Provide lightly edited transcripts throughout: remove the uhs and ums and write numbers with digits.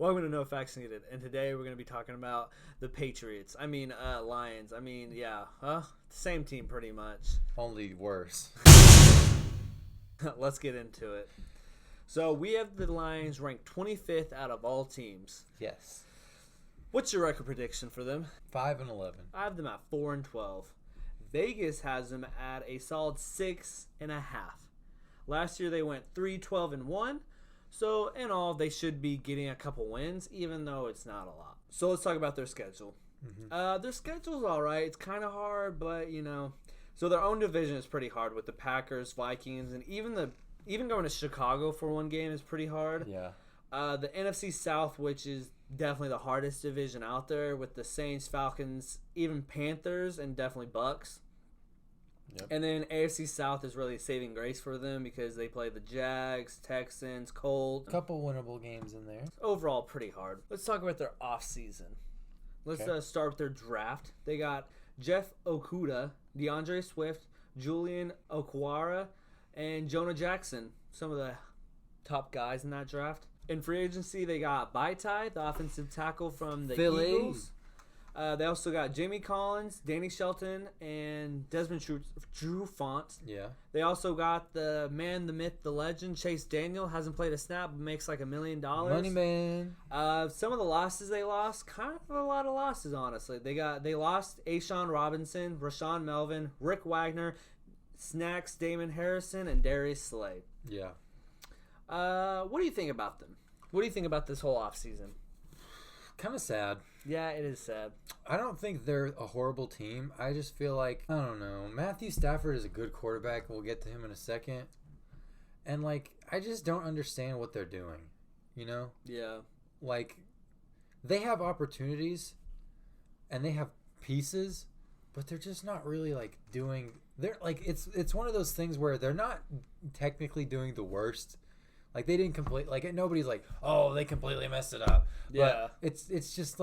Welcome to No Facts Needed, and today we're going to be talking about the Patriots. Lions. Same team pretty much. Only worse. Let's get into it. So we have the Lions ranked 25th out of all teams. Yes. What's your record prediction for them? 5-11. I have them at 4-12. Vegas has them at a solid 6.5. Last year they went 3-12-1. So, in all, they should be getting a couple wins, even though it's not a lot. So, let's talk about their schedule. Their schedule's all right. It's kind of hard, but, So, their own division is pretty hard with the Packers, Vikings, and even going to Chicago for one game is pretty hard. Yeah. The NFC South, which is definitely the hardest division out there, with the Saints, Falcons, even Panthers, and definitely Bucks. Yep. And then AFC South is really a saving grace for them because they play the Jags, Texans, Colts. Couple winnable games in there. Overall, pretty hard. Let's talk about their offseason. Let's start with their draft. They got Jeff Okudah, DeAndre Swift, Julian Okwara, and Jonah Jackson, some of the top guys in that draft. In free agency, they got Baitai, the offensive tackle from the Eagles. They also got Jamie Collins, Danny Shelton, and Desmond Trufant. Yeah. They also got the man, the myth, the legend, Chase Daniel. Hasn't played a snap, but makes like $1 million. Money man. Some of the losses they lost, kind of a lot of losses, honestly. They lost Ashawn Robinson, Rashawn Melvin, Rick Wagner, Snacks, Damon Harrison, and Darius Slade. Yeah. What do you think about them? What do you think about this whole offseason? Kind of sad. Yeah, it is sad. I don't think they're a horrible team. I just feel like, I don't know. Matthew Stafford is a good quarterback. We'll get to him in a second. And, I just don't understand what they're doing. Yeah. They have opportunities and they have pieces, but they're just not really, doing... They're, it's one of those things where they're not technically doing the worst. They didn't complete. Nobody's oh, they completely messed it up. Yeah. But it's just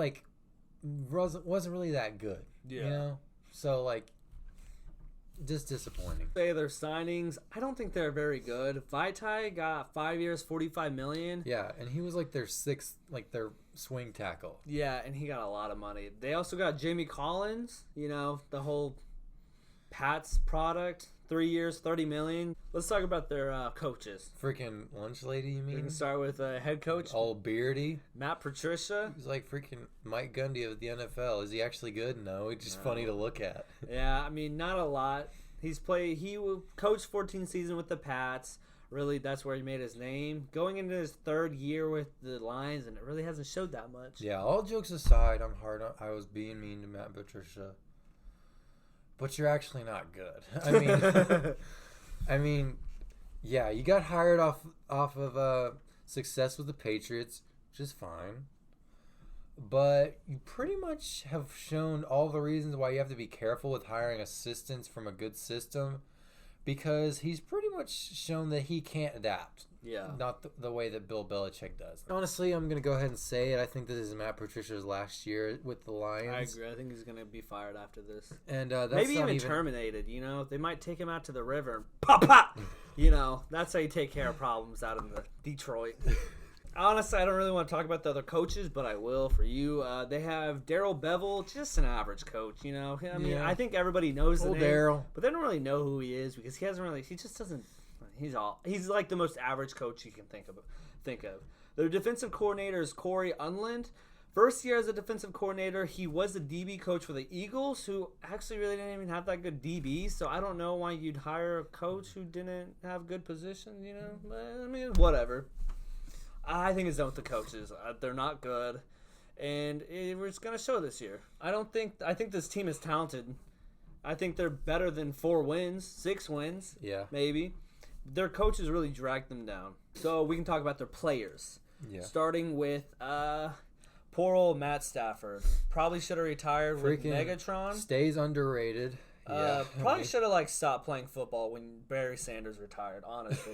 wasn't really that good. Yeah. So just disappointing. Say their signings, I don't think they're very good. Vaitai got 5 years, $45 million. Yeah, and he was their sixth, their swing tackle. Yeah, and he got a lot of money. They also got Jamie Collins. The whole Pats product. 3 years, $30 million. Let's talk about their coaches. Freaking lunch lady, you mean? We can start with head coach. All beardy. Matt Patricia. He's like freaking Mike Gundy of the NFL. Is he actually good? No, he's just funny to look at. Yeah, not a lot. He coached 14 seasons with the Pats. Really, that's where he made his name. Going into his third year with the Lions, and it really hasn't showed that much. Yeah, all jokes aside, I was being mean to Matt Patricia. But you're actually not good. Yeah, you got hired off of success with the Patriots, which is fine. But you pretty much have shown all the reasons why you have to be careful with hiring assistants from a good system, because he's pretty much shown that he can't adapt. Yeah. Not the way that Bill Belichick does. Honestly, I'm going to go ahead and say it. I think this is Matt Patricia's last year with the Lions. I agree. I think he's going to be fired after this. And that's maybe not even terminated, They might take him out to the river and pop, pop! That's how you take care of problems out in the Detroit. Honestly, I don't really want to talk about the other coaches, but I will for you. They have Darrell Bevell, just an average coach, I think everybody knows the name. Darryl. But they don't really know who he is because he just doesn't. He's like the most average coach you can think of. Their defensive coordinator is Corey Unland. First year as a defensive coordinator, he was the DB coach for the Eagles, who actually really didn't even have that good DBs. So I don't know why you'd hire a coach who didn't have good positions. But, whatever. I think it's done with the coaches. They're not good, and it's going to show this year. I think this team is talented. I think they're better than 4 wins, 6 wins. Yeah, maybe. Their coaches really dragged them down. So we can talk about their players. Yeah. Starting with poor old Matt Stafford. Probably should have retired with Megatron. Stays underrated. Probably should have stopped playing football when Barry Sanders retired, honestly.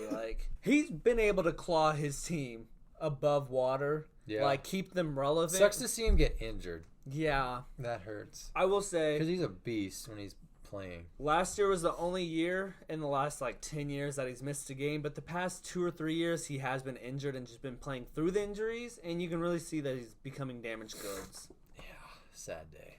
He's been able to claw his team above water. Yeah. Keep them relevant. Sucks to see him get injured. Yeah. That hurts. I will say, because he's a beast when he's playing. Last year was the only year in the last 10 years that he's missed a game, but the past 2 or 3 years he has been injured and just been playing through the injuries, and you can really see that he's becoming damaged goods. Yeah, sad day.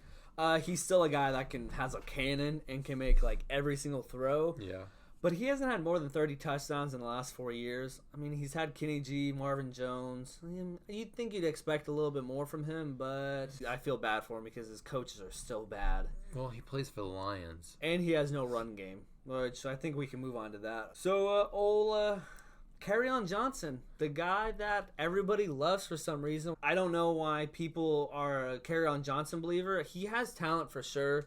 He's still a guy that has a cannon and can make every single throw. Yeah. But he hasn't had more than 30 touchdowns in the last 4 years. I mean, he's had Kenny G, Marvin Jones. I mean, you'd think you'd expect a little bit more from him, but I feel bad for him because his coaches are still bad. Well, he plays for the Lions. And he has no run game, which I think we can move on to that. So, Kerryon Johnson, the guy that everybody loves for some reason. I don't know why people are a Kerryon Johnson believer. He has talent for sure.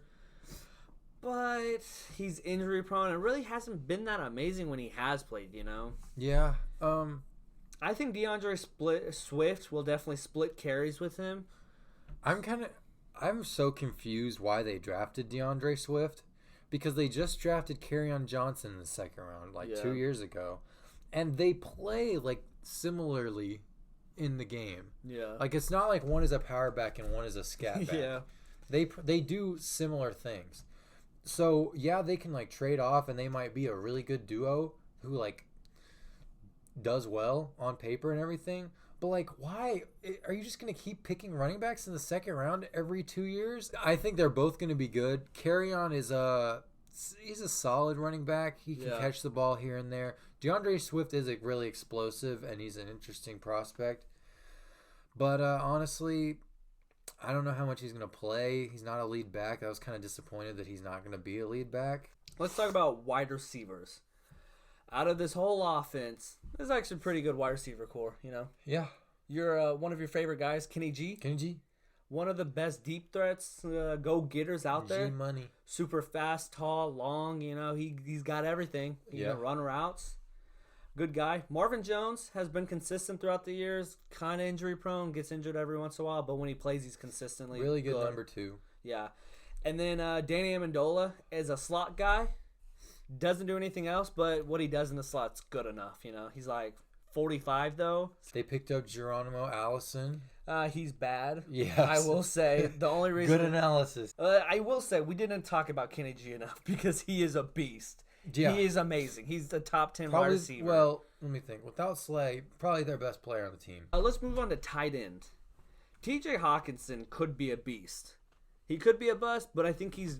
But he's injury prone and really hasn't been that amazing when he has played, Yeah. I think DeAndre Swift will definitely split carries with him. I'm so confused why they drafted DeAndre Swift, because they just drafted Kerryon Johnson in the second round 2 years ago, and they play similarly in the game. Yeah. It's not like one is a power back and one is a scat back. Yeah. They do similar things. So, yeah, they can trade off, and they might be a really good duo who does well on paper and everything. But why are you just going to keep picking running backs in the second round every 2 years? I think they're both going to be good. Kerryon he's a solid running back. He can catch the ball here and there. DeAndre Swift is really explosive, and he's an interesting prospect. But honestly, I don't know how much he's going to play. He's not a lead back. I was kind of disappointed that he's not going to be a lead back. Let's talk about wide receivers. Out of this whole offense, there's actually a pretty good wide receiver core, Yeah. You're one of your favorite guys, Kenny G. Kenny G. One of the best deep threats, go-getters out there. G money. Super fast, tall, long, he's got everything. He can run routes. Good guy. Marvin Jones has been consistent throughout the years, kind of injury prone, gets injured every once in a while, but when he plays, he's consistently really good. Number 2. Yeah. And then Danny Amendola is a slot guy. Doesn't do anything else, but what he does in the slot's good enough, He's 45, though. They picked up Geronimo Allison. He's bad. Yes. I will say. The only reason... Good analysis. I will say, we didn't talk about Kenny G enough because he is a beast. Yeah. He is amazing. He's the top 10 wide receiver. Well, let me think. Without Slay, probably their best player on the team. Let's move on to tight end. TJ Hawkinson could be a beast. He could be a bust, but I think he's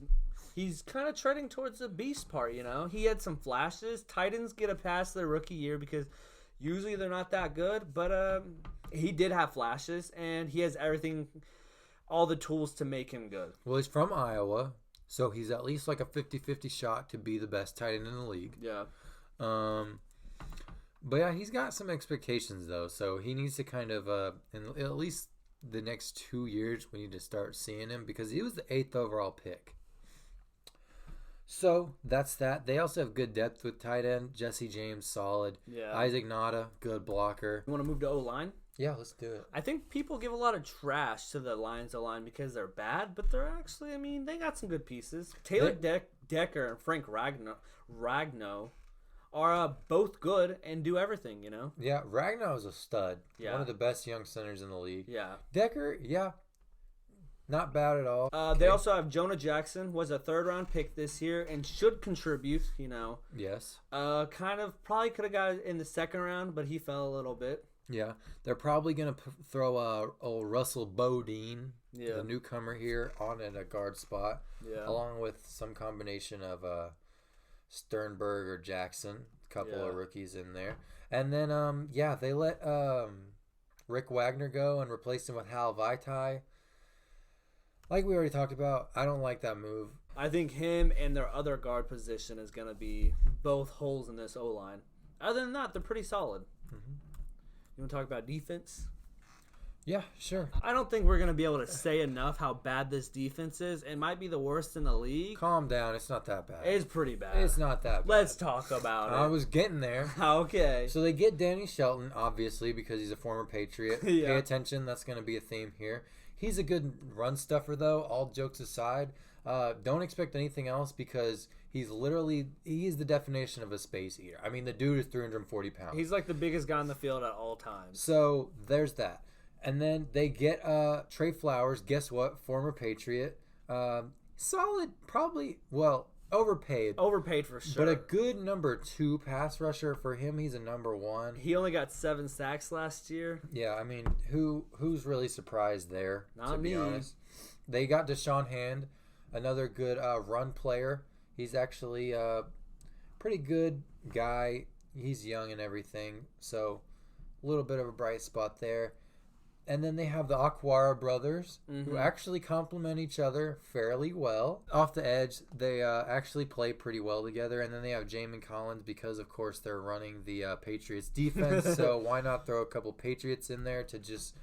kind of treading towards the beast part, He had some flashes. Tight ends get a pass their rookie year because usually they're not that good, but he did have flashes, and he has everything, all the tools to make him good. Well, he's from Iowa, so he's at least a 50-50 shot to be the best tight end in the league. Yeah. But yeah, he's got some expectations, though, so he needs to kind of, in at least the next 2 years, we need to start seeing him, because he was the 8th overall pick. So, that's that. They also have good depth with tight end. Jesse James, solid. Yeah. Isaac Nada, good blocker. You want to move to O-line? Yeah, let's do it. I think people give a lot of trash to the Lions O-line because they're bad, but they're actually, they got some good pieces. Taylor Decker and Frank Ragnow are both good and do everything, Yeah, Ragnow is a stud. Yeah. One of the best young centers in the league. Yeah. Decker, yeah. Not bad at all. They also have Jonah Jackson, was a 3rd-round pick this year and should contribute, Yes. Probably could have got in the 2nd round, but he fell a little bit. Yeah. They're probably going to throw old Russell Bodine, the newcomer here, on at a guard spot, along with some combination of Sternberg or Jackson, a couple of rookies in there. And then, they let Rick Wagner go and replaced him with Hal Vaitai. Like we already talked about, I don't like that move. I think him and their other guard position is going to be both holes in this O-line. Other than that, they're pretty solid. Mm-hmm. You want to talk about defense? Yeah, sure. I don't think we're going to be able to say enough how bad this defense is. It might be the worst in the league. Calm down. It's not that bad. It's pretty bad. It's not that bad. Let's talk about it. I was getting there. Okay. So they get Danny Shelton, obviously, because he's a former Patriot. Yeah. Pay attention. That's going to be a theme here. He's a good run stuffer, though, all jokes aside. Don't expect anything else because he is the definition of a space eater. The dude is 340 pounds. He's like the biggest guy on the field at all times. So there's that. And then they get Trey Flowers. Guess what? Former Patriot. Solid, probably. Well, overpaid. Overpaid for sure. But a good number 2 pass rusher for him. He's a number 1. He only got 7 sacks last year. Yeah, I mean, who's really surprised there? Not to be me. honest, they got Deshaun Hand, another good run player. He's actually a pretty good guy. He's young and everything, so a little bit of a bright spot there. And then they have the Aquara brothers, who actually complement each other fairly well. Off the edge, they actually play pretty well together. And then they have Jamin Collins because, of course, they're running the Patriots defense. So why not throw a couple Patriots in there to just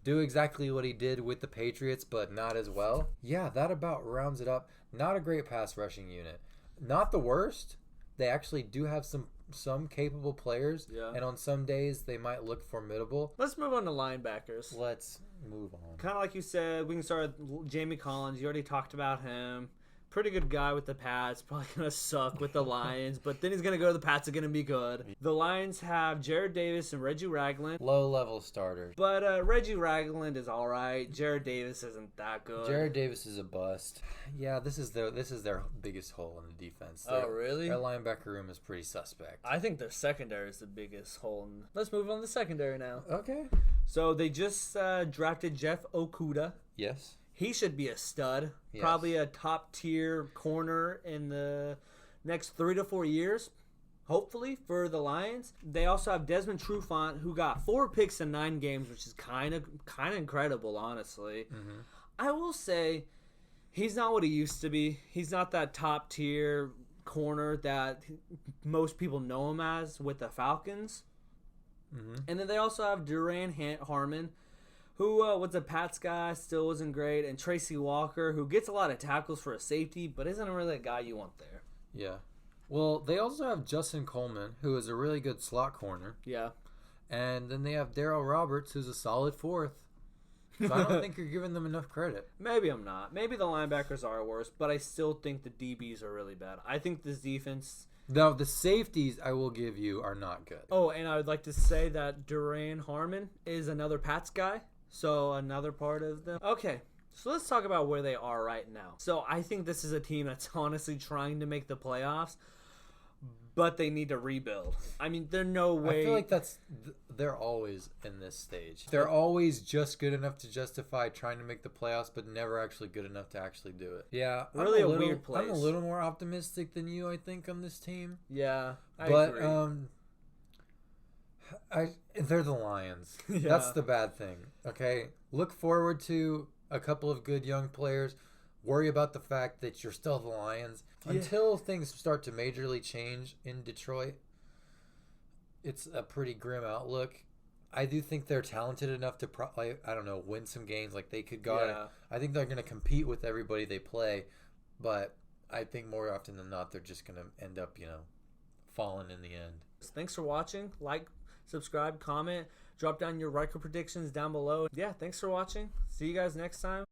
do exactly what he did with the Patriots, but not as well? Yeah, that about rounds it up. Not a great pass rushing unit. Not the worst. They actually do have some capable players, and on some days they might look formidable. Let's move on to linebackers. Let's move on. Kind of like you said, we can start with Jamie Collins. You already talked about him. Pretty good guy with the Pats. Probably going to suck with the Lions, but then he's going to go to the Pats and going to be good. The Lions have Jared Davis and Reggie Ragland. Low-level starters. But Reggie Ragland is all right. Jared Davis isn't that good. Jared Davis is a bust. Yeah, this is their biggest hole in the defense. Oh, really? Their linebacker room is pretty suspect. I think their secondary is the biggest hole. Let's move on to the secondary now. Okay. So they just drafted Jeff Okuda. Yes. He should be a stud. Yes. Probably a top-tier corner in the next 3 to 4 years, hopefully, for the Lions. They also have Desmond Trufant, who got 4 picks in 9 games, which is kind of incredible, honestly. Mm-hmm. I will say he's not what he used to be. He's not that top-tier corner that most people know him as with the Falcons. Mm-hmm. And then they also have Duran Harmon, who was a Pats guy, still wasn't great, and Tracy Walker, who gets a lot of tackles for a safety, but isn't really a guy you want there. Yeah. Well, they also have Justin Coleman, who is a really good slot corner. Yeah. And then they have Darryl Roberts, who's a solid 4th. So I don't think you're giving them enough credit. Maybe I'm not. Maybe the linebackers are worse, but I still think the DBs are really bad. I think this defense... Now, the safeties, I will give you, are not good. Oh, and I would like to say that Duran Harmon is another Pats guy. So another part of them. Okay, so let's talk about where they are right now. So I think this is a team that's honestly trying to make the playoffs, but they need to rebuild. I mean, there's no way. I feel like they're always in this stage. They're always just good enough to justify trying to make the playoffs, but never actually good enough to actually do it. Yeah, really a weird place. I'm a little more optimistic than you, I think, on this team. Yeah, I agree. But they're the Lions. Yeah. That's the bad thing. Okay, look forward to a couple of good young players. Worry about the fact that you're still the Lions until things start to majorly change in Detroit. It's a pretty grim outlook. I do think they're talented enough to probably, win some games. Like they could go. Yeah. I think they're going to compete with everybody they play, but I think more often than not they're just going to end up, falling in the end. Thanks for watching. Like, subscribe, comment, drop down your record predictions down below. Yeah, thanks for watching. See you guys next time.